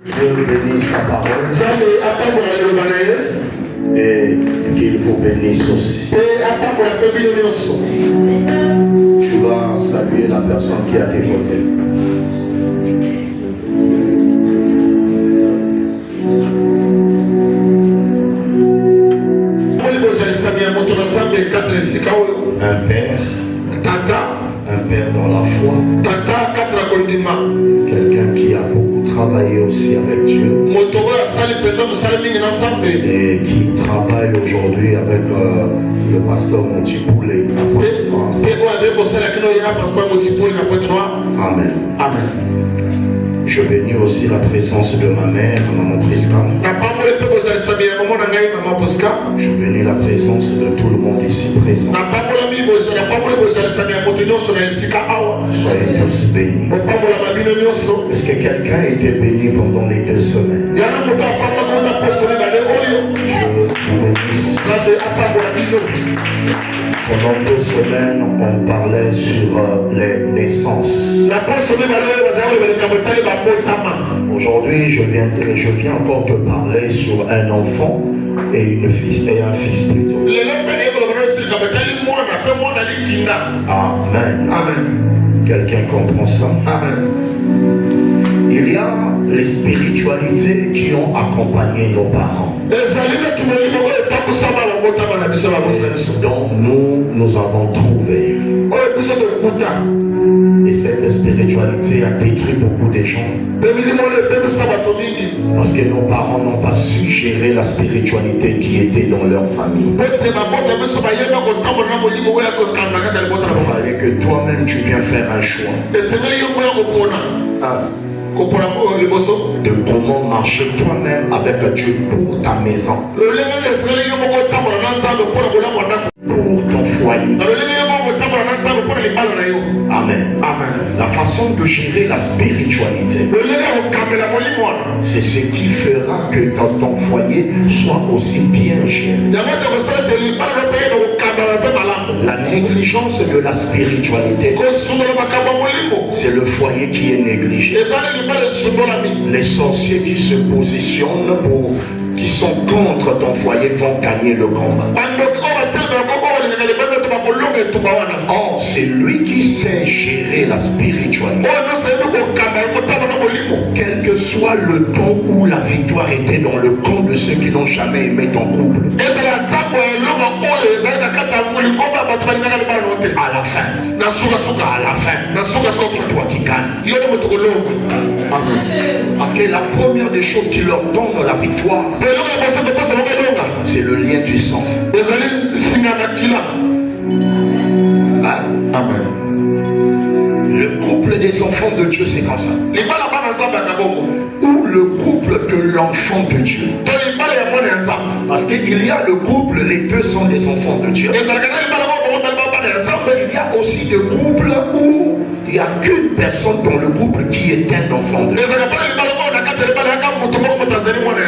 Dieu bénisse sa parole et qu'il vous bénisse aussi. Tu vas saluer la personne qui est à tes côtés. Un père dans la foi, quelqu'un qui a beaucoup travaillé aussi avec Dieu et qui travaille aujourd'hui avec le pasteur Montipoulé. Amen. Amen. Je bénis aussi la présence de ma mère, maman Prisca. Je bénis la présence de tout le monde ici présent. Soyez tous bénis. Est-ce que quelqu'un a été béni pendant les 2 semaines? Je Pendant 2 semaines, on parlait sur les naissances. Aujourd'hui, je viens encore te parler sur un enfant et un fils plutôt. Amen. Amen. Quelqu'un comprend ça? Amen. Il y a les spiritualités qui ont accompagné nos parents. Donc nous avons trouvé. Et cette spiritualité a détruit beaucoup de gens. Parce que nos parents n'ont pas su gérer la spiritualité qui était dans leur famille. Il fallait que toi-même tu viennes faire un choix. De comment marcher toi-même avec Dieu pour ta maison, pour ton foyer. Amen. Amen. La façon de gérer la spiritualité, c'est ce qui fera que ton foyer soit aussi bien géré. La négligence de la spiritualité, c'est le foyer qui est négligé. Les sorciers qui se positionnent qui sont contre ton foyer vont gagner le combat. Or, c'est lui qui sait gérer la spiritualité. Quel que soit le temps où la victoire était dans le camp de ceux qui n'ont jamais aimé ton couple. À la fin, c'est toi qui gagnes. Amen. Parce que la première des choses qui leur donne la victoire, c'est le lien du sang. Amen. Le couple des enfants de Dieu, c'est comme ça. Ou le couple de l'enfant de Dieu. Parce qu'il y a le couple, les deux sont des enfants de Dieu. Il y a aussi des couples où il n'y a qu'une personne dans le couple qui est un enfant de Dieu.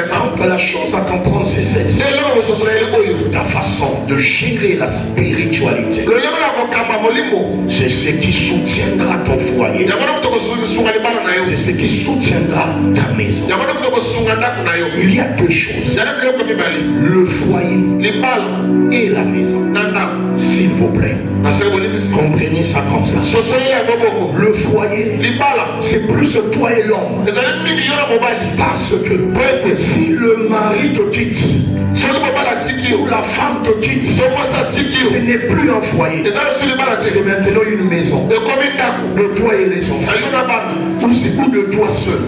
Donc la chose à comprendre, c'est celle-ci. Ta façon de gérer la spiritualité, c'est ce qui soutiendra ton foyer. C'est ce qui soutiendra ta maison. Il y a 2 choses. Le foyer et la maison. S'il vous plaît, comprenez ça comme ça. Le foyer, c'est plus toi et l'homme. Parce que si le mari te quitte, ou la femme te quitte, ce n'est plus un foyer. C'est maintenant une maison. De toi et les enfants. Ou c'est tout de toi seul.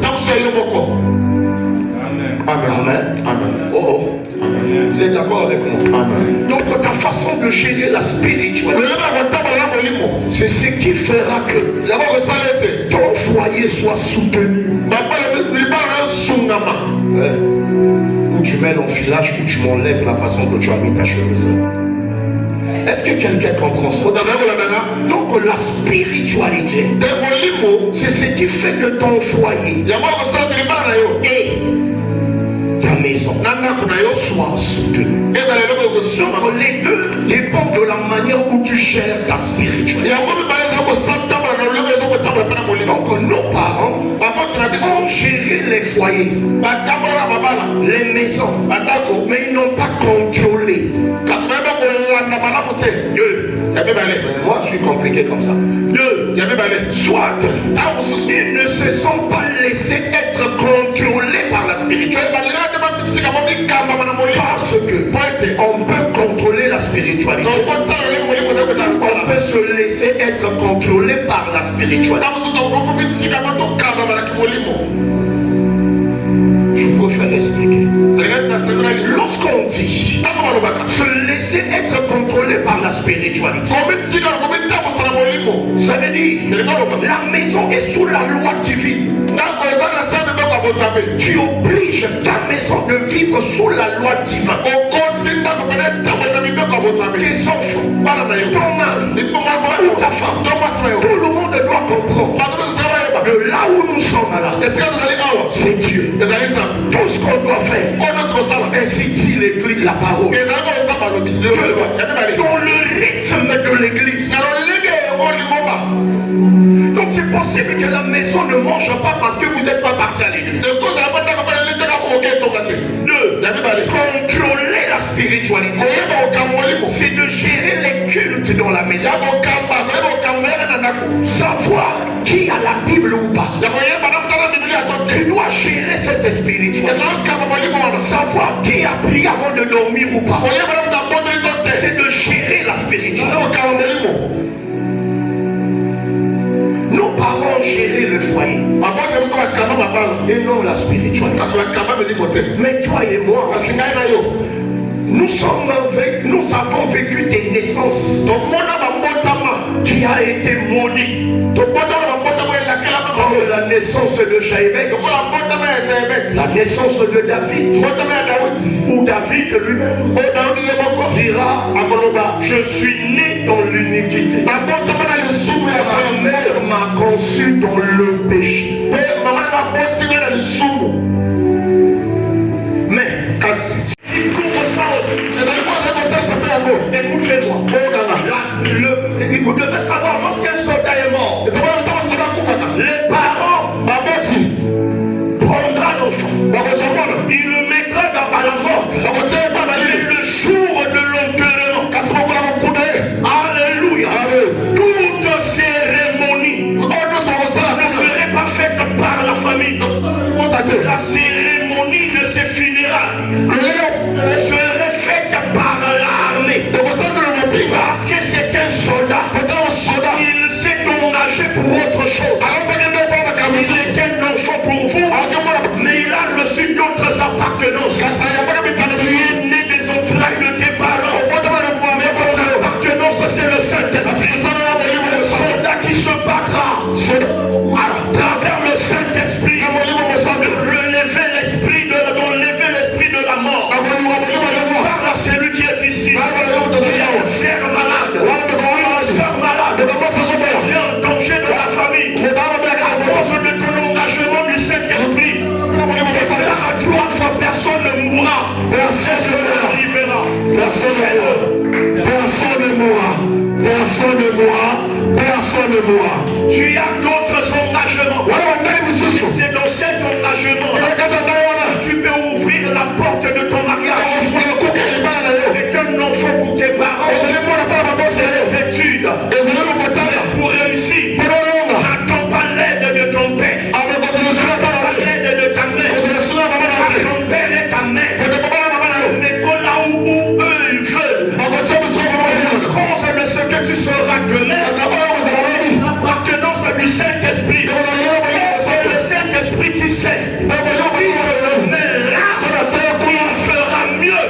Amen. Amen. Amen. Oh. Amen. Vous êtes d'accord avec moi? Amen. Donc ta façon de gérer la spiritualité, c'est ce qui fera que ton foyer soit soutenu. Où tu mets l'enfilage, où tu m'enlèves la façon que tu as mis ta chemise. Est-ce que quelqu'un comprend ça? Donc la spiritualité, c'est ce qui fait que ton foyer et ta maison soit soutenue. Donc les deux dépendent de la manière où tu gères ta spiritualité. Donc nos parents ont géré les foyers, les maisons, mais ils n'ont pas contrôlé. Moi je suis compliqué comme ça. Soit ils ne se sont pas laissés être contrôlés par la spiritualité. Parce que on peut contrôler la spiritualité. On peut se laisser être contrôlé par la spiritualité. Je préfère expliquer. Lorsqu'on dit se laisser être contrôlé par la spiritualité, ça veut dire la maison est sous la loi divine. Tu obliges ta maison de vivre sous la loi divine. Tes enfants, ton mari, ta femme, tout le monde doit comprendre que là où nous sommes là, c'est Dieu. Tout ce qu'on doit faire, ainsi dit l'église, la parole, dans le rythme de l'église. Donc c'est possible que la maison ne mange pas parce que vous n'êtes pas parti à l'église. Contrôler la spiritualité, c'est de gérer les cultes dans la maison. Savoir qui a la Bible ou pas. Tu dois gérer cette spiritualité. Savoir qui a prié avant de dormir ou pas. C'est de gérer la spiritualité. Nos parents géraient le foyer et non la spiritualité. Mais toi et moi, nous avons vécu des naissances qui a été maudit. Comme la naissance de Jaébet, la naissance de David, ou David lui-même dira, je suis né dans l'iniquité. Ma mère m'a conçu dans le péché. Mais écoutez-moi, vous devez savoir, lorsqu'un soldat est mort, les parents prendra l'enfant, il le mettra dans la mort, le jour de l'enterrement. Alléluia. Toute cérémonie ne serait pas faite par la famille. La cérémonie de ces funérailles serait faite par l'armée. Parce que c'est un soldat. Il s'est engagé pour autre chose. Il est un enfant pour vous, mais il a reçu d'autres appartenances. Tu es né des entrailles de tes parents. Mais votre appartenance, c'est le Saint-Esprit. Le soldat qui se battra à travers le Saint-Esprit, relever l'esprit de la mort. Je parle à celui qui est ici. Il y a un frère malade, une soeur malade, il y a un danger de la famille. À cause de ton engagement du Saint-Esprit, personne ne mourra. Personne ne arrivera. Personne ne mourra. Personne ne mourra. Personne ne mourra. Tu as d'autres engagements. C'est dans cet engagement tu peux ouvrir la porte de ton mariage. Et qu'un enfant pour tes parents. C'est les études. Pour réussir, n'attends pas l'aide de ton père. N'attends pas l'aide de ta mère. Ton père et ta mère. Mets-toi là où eux ils veulent. À cause de ce que tu seras demain, l'appartenance du Saint-Esprit. C'est le Saint-Esprit qui sait. Si je le mets là, il fera mieux.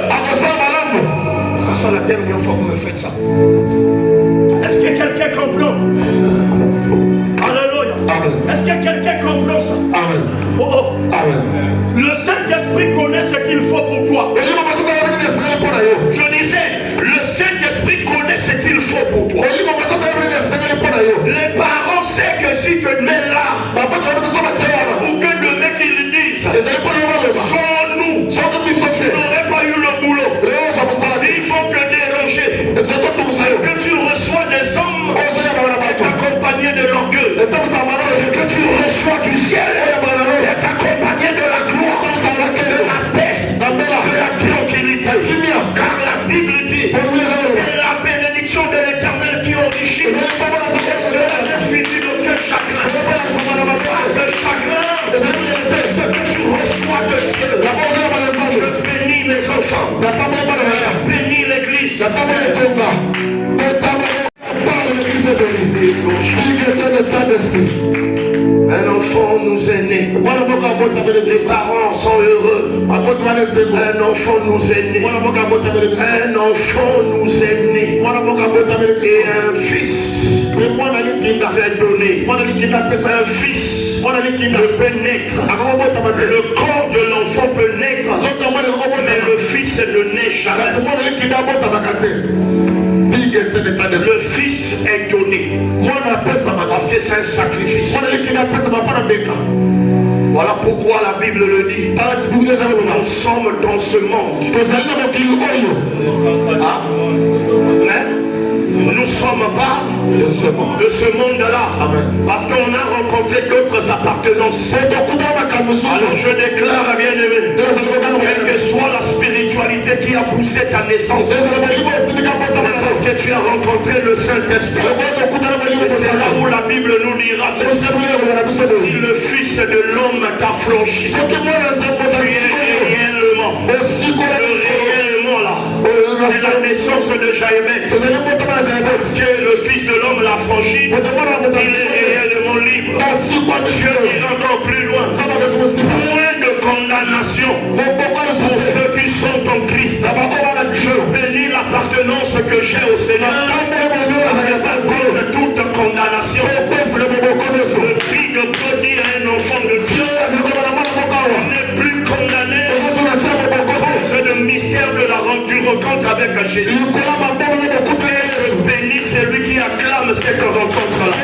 Ça sera la dernière fois que vous me faites ça. Est-ce que quelqu'un comprend? Alléluia. Est-ce que quelqu'un comprend ça? Amen. Le Saint-Esprit connaît ce qu'il faut pour toi. Je disais, le Saint-Esprit connaît ce qu'il faut pour toi. Les parents savent que si tu mets là, pour que demain qu'ils disent, sans nous, on n'aurait pas eu le boulot. Il faut te déranger. Que tu reçois des hommes qui t'accompagnent accompagné de l'orgueil. Ce que tu reçois du ciel est accompagné de la gloire, de la paix, de la tranquillité. Car la Bible dit, c'est la bénédiction de l'Éternel qui enrichit. Cela ne suffit d'aucun chagrin. De chagrin, c'est ce que tu reçois de Dieu. Je bénis mes enfants. Je bénis l'église. Un enfant nous est né. Les parents sont heureux. Un enfant nous est né. Un enfant nous est né. Et un fils est donné. Un fils peut naître. Le corps de l'enfant peut naître, mais le fils ne naît jamais. Le fils est donné. Parce que c'est un sacrifice. Voilà pourquoi la Bible le dit. Nous sommes dans ce monde. Nous ne sommes pas de ce monde-là. Parce qu'on a rencontré d'autres appartenances. Alors je déclare, bien-aimé, quelle que soit la spiritualité qui a poussé ta naissance, parce que tu as rencontré le Saint-Esprit, c'est là où la Bible nous dira ceci. Si le Fils de l'homme t'a flanchi, tu es réellement là. C'est la naissance de Jaïbet. Parce que le Fils de l'homme l'a franchi, il est réellement libre. Dieu ira encore plus loin. Moins de condamnation pour ceux qui sont en Christ. Je bénis l'appartenance que j'ai au Seigneur. Parce que ça cause toute condamnation. Le cri de Dieu dit à un enfant de Dieu, on n'est plus condamné. C'est le mystère de la rencontre avec Jésus. Je bénis celui qui acclame cette rencontre-là.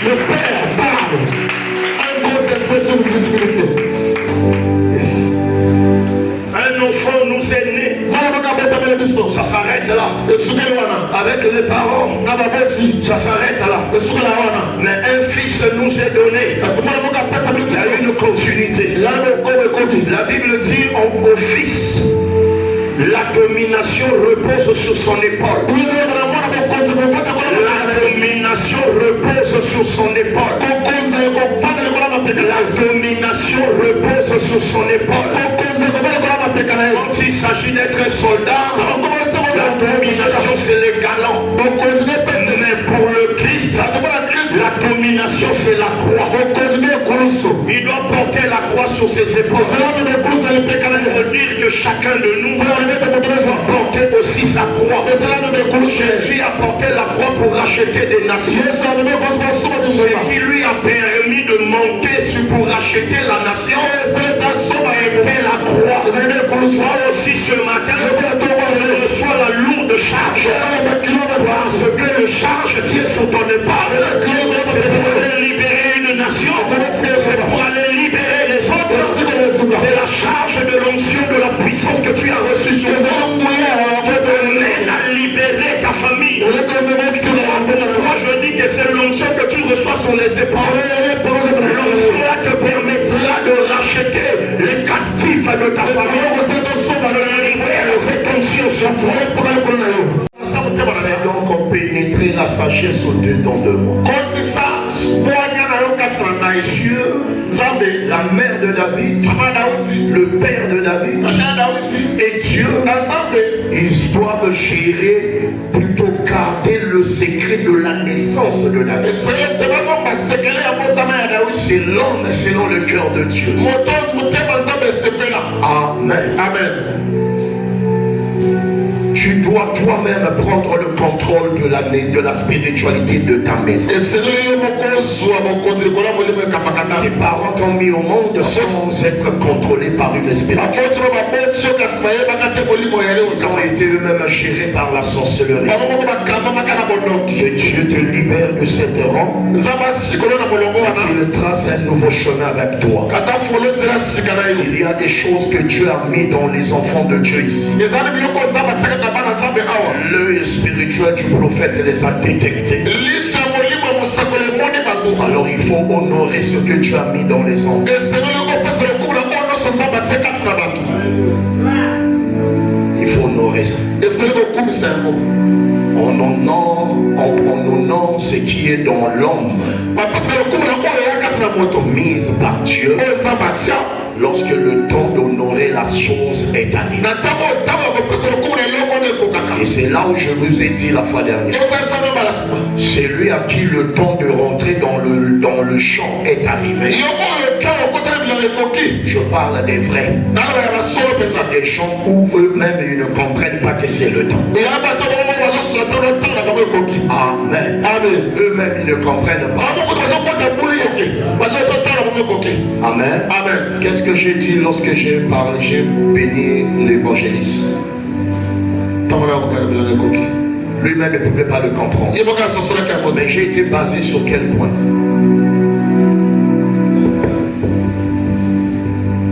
Le Père parle. Un gros esprit de visibilité. Un enfant nous est né. Ça s'arrête là. Avec les parents, ça s'arrête là. Mais un fils nous est donné. Il y a une continuité. La Bible dit au fils, la domination repose sur son épaule. La domination repose sur son épaule. La domination repose sur son épaule. Quand il s'agit d'être soldat, la domination c'est le galant. Mais pour le Christ, la domination c'est la croix. Il doit porter la croix sur ses épaules. Pour dire que chacun de nous doit porter aussi sa croix. Jésus a porté la croix pour racheter des nations. Ce qui lui a permis de monter pour racheter la nation était la croix. Toi aussi ce matin, tu reçois la lourde charge. Parce que le charge qui est sur ton épaule, c'est pour aller libérer une nation, c'est pour aller libérer les autres. C'est la charge de l'onction, de la puissance que tu as reçue sur toi. Je t'emmène à libérer ta famille. Moi je dis que c'est l'onction que tu reçois sur les épaules. L'onction là te permettra de racheter les captifs de ta famille. Je libère cette onction sur toi. C'est donc pénétrer la sagesse au-dedans de moi. Dieu, la mère de David, le père de David, et Dieu, ils doivent gérer, plutôt garder le secret de la naissance de David. C'est l'homme selon le cœur de Dieu. Amen. Amen. Tu dois toi-même prendre le contrôle de la spiritualité de ta maison. Les parents t'ont mis au monde sans être contrôlés par une spiritualité. Ils ont été eux-mêmes gérés par la sorcellerie. Que Dieu te libère de cette rang. Il trace un nouveau chemin avec toi. Il y a des choses que Dieu a mis dans les enfants de Dieu ici. L'œil spirituel du prophète les a détectés. Alors il faut honorer ce que Dieu a mis dans les hommes. Il faut honorer ça. On honore ce qui est dans l'homme, mise par Dieu, lorsque le temps d'honorer la chose est arrivé. Et c'est là où je vous ai dit la fois dernière. C'est lui à qui le temps de rentrer dans le champ est arrivé. Je parle des vrais. Des gens où eux-mêmes ils ne comprennent pas que c'est le temps. Amen. Eux-mêmes ils ne comprennent pas. Amen. Amen. Qu'est-ce que j'ai dit lorsque j'ai parlé, j'ai béni l'évangéliste? Lui-même ne pouvait pas le comprendre. Mais j'ai été basé sur quel point?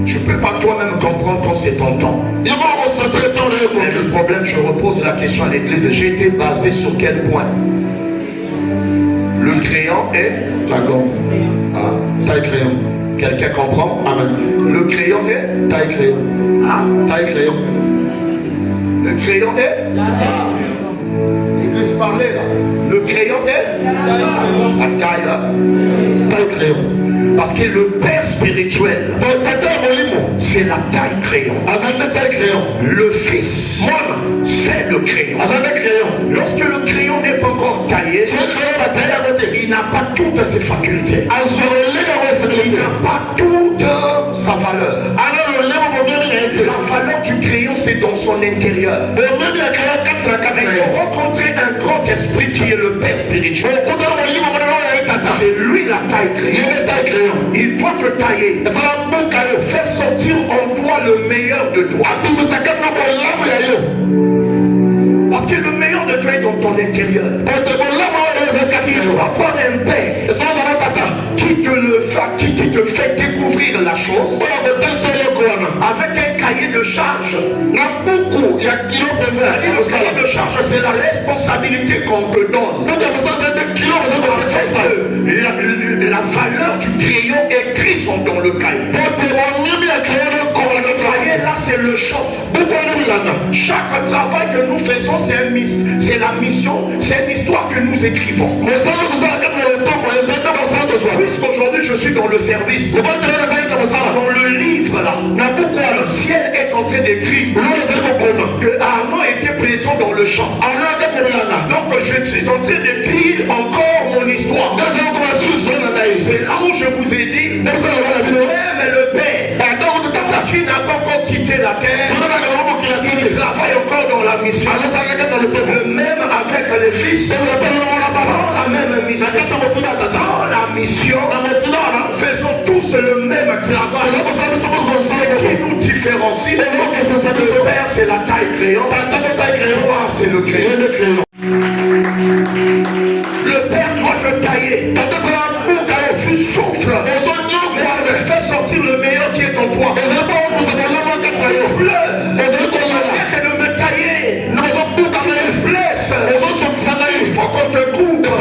Je ne peux pas toi-même comprendre quand c'est ton temps. Mais le problème, je repose la question à l'église. J'ai été basé sur quel point? Le crayon est la gomme. Taille crayon. Quelqu'un comprend? Amen. Le crayon est taille crayon. Taille crayon. Le crayon est la taille. L'église parlait là. Le crayon est la taille crayon. Parce que le père spirituel, c'est la taille crayon. Le fils, c'est le crayon. Lorsque le crayon n'est pas encore taillé, il n'a pas toutes ses facultés. Il n'a pas toute sa valeur. La valeur du crayon, c'est dans son intérieur. Il faut rencontrer un grand esprit qui est le père spirituel. C'est lui la taille crayon. Il doit te tailler. Faire sortir en toi le meilleur de toi. Parce que le meilleur de toi est dans ton intérieur. Il faut avoir un père qui te fait découvrir la chose avec un cahier de charge. Le cahier de charge, c'est la responsabilité qu'on te donne. La valeur du crayon écrit sont dans le cahier. Le cahier là, c'est le champ. Chaque travail que nous faisons, c'est la mission, c'est l'histoire que nous écrivons. Puisqu'aujourd'hui je suis dans le service, dans le livre là, le ciel est en train d'écrire que Arnaud était présent dans le champ. Donc je suis en train d'écrire encore mon histoire. C'est là où je vous ai dit, mais le Père qui n'a pas encore quitté la terre, il travaille encore dans la mission. Le même avec les fils, dans la même mission. Dans la mission, faisons tous le même travail. Ce qui nous différencie, le Père c'est la taille crayon, moi c'est le crayon. Le Père doit te tailler. Tu souffles. Fais sortir le meilleur qui est en toi. Tu pleures. Arrête de me tailler. Tu blesses. Il faut qu'on te couvre.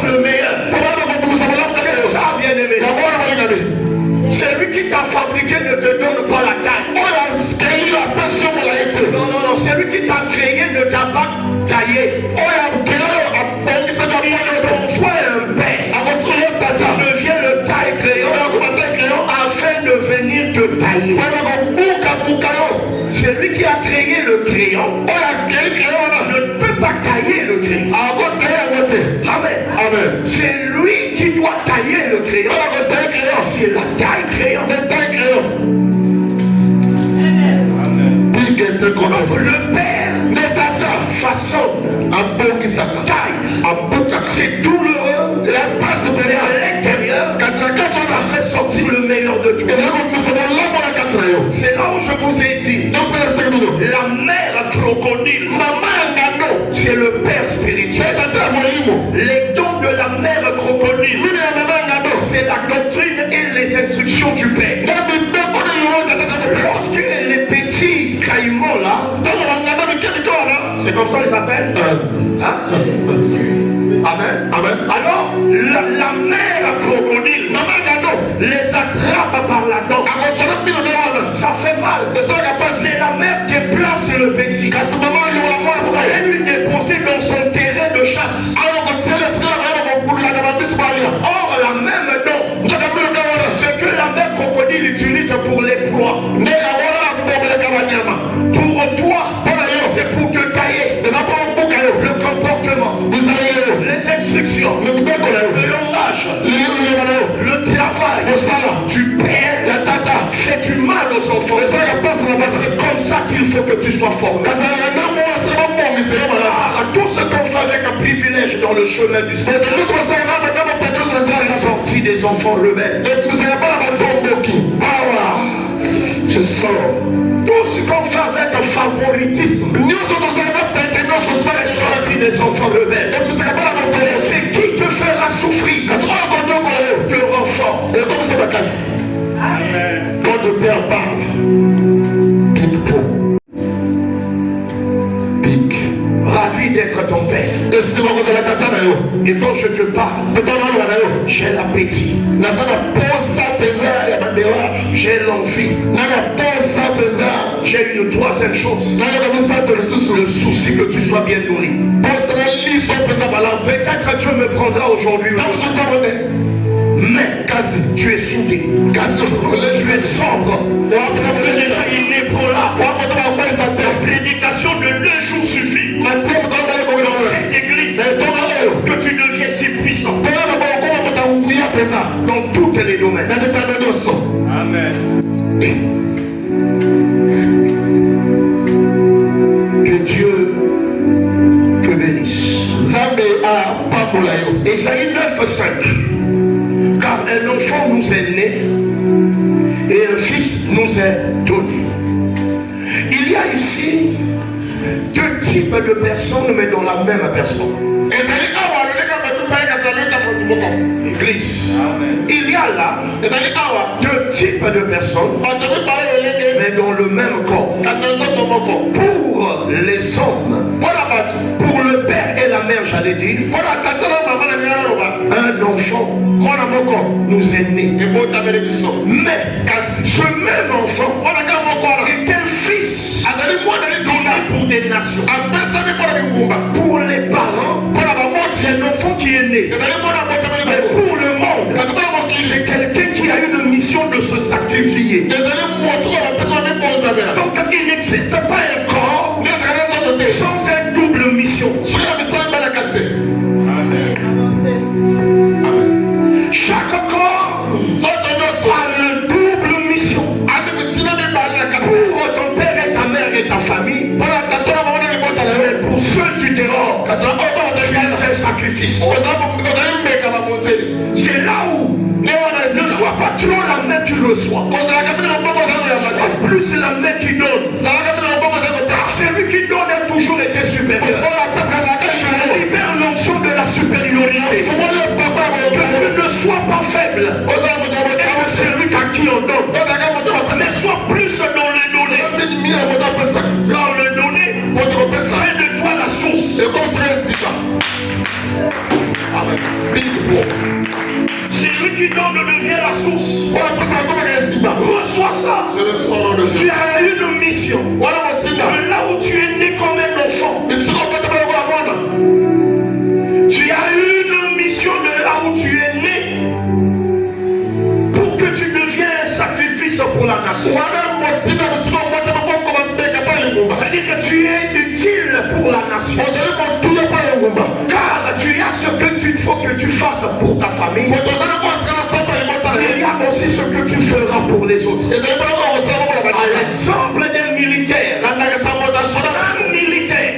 Le meilleur. C'est ça, bien-aimé. C'est lui qui t'a fabriqué ne te donne pas la taille. Non, c'est lui qui t'a créé ne t'a pas taillé. Sois un père. Deviens le taille crayon afin de venir te tailler. C'est lui qui a créé le crayon. Ne peut pas tailler le crayon. Amen. C'est lui qui doit tailler le crayon. C'est la taille crayon. Le Père façonne taille. C'est douloureux. La passe à l'intérieur. Ça fait sortir le meilleur de toi. C'est là où je vous ai dit. La mère crocodile. C'est le Père spirituel. Les dons de la mère crocodile. C'est la doctrine et les instructions du Père. Lorsque les C'est comme ça qu'ils s'appellent. Amen. Amen. Alors, la mère crocodile, les attrape par la dent. Ça fait mal. C'est la mère qui place le petit. Elle lui déposer dans son terrain de chasse. Or, la même dent, ce que la mère crocodile utilise pour les proies. Pour toi, c'est pour te tailler. Le comportement, les instructions, le langage, le travail, tu perds la tata, fais du mal aux enfants. C'est comme ça qu'il faut que tu sois formé. Tout ce qu'on fait avec un privilège dans le chemin du Seigneur, c'est sorti des enfants rebelles. Je sors. Tout ce qu'on fait avec un favoritisme, c'est sorti des enfants rebelles. C'est qui te fera souffrir? Te rend fort. Quand le Père parle, ravi d'être ton père. Et quand je te parle, j'ai l'appétit, j'ai l'envie, j'ai une troisième chose, le souci que tu sois bien nourri. Peut-être Dieu me prendra aujourd'hui, mais tu es soudé, tu es sombre, tu es déjà inébranlable. La prédication de 2 jours suffit. Dans cette église, que tu deviens si puissant dans tous les domaines. Amen. Que Dieu te bénisse. Ésaïe 9:5. Car un enfant nous est né et un fils nous est donné. Il y a ici 2 types de personnes, mais dans la même personne. Église. Il y a là 2 types de personnes, mais dans le même corps. Pour les hommes, pour le père et la mère, j'allais dire, un enfant nous est né. Mais ce même enfant est un fils donné pour des nations. Pour les parents, c'est un enfant qui est né. Mais pour le monde, c'est quelqu'un qui a une mission de se sacrifier. Donc il n'existe pas un corps sans une double mission. Amen. Chaque corps a une double mission. Pour ton père et ta mère et ta famille, pour ceux du dehors, tu es un sacrifice. C'est là où ne sois pas trop la main qui reçoit, sois plus la main qui donne. Car celui qui donne a toujours été supérieur. Je libère l'onction de la supériorité. Que tu ne sois pas faible. Et celui à qui on donne, mais sois plus dans le donné. Dans le donné, fais de toi la source. C'est lui qui donne devient la source. Reçois ça. Tu as une mission. Là où tu es né comme un enfant, tu as une mission de là où tu es né pour que tu deviennes un sacrifice pour la nation. C'est-à-dire que tu es utile pour la nation. Car tu as ce que il faut que tu fasses pour ta famille. Il y a aussi ce que tu feras pour les autres. À l'exemple d'un militaire, un militaire,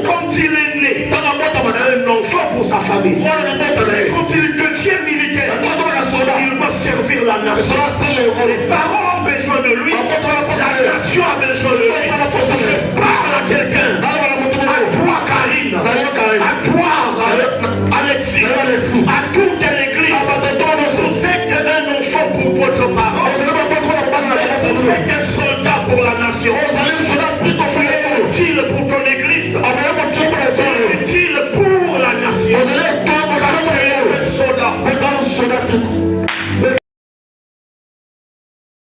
quand il est né, un enfant pour sa famille, quand il devient militaire, il va servir la nation. Les parents ont besoin de lui, la nation a besoin de lui.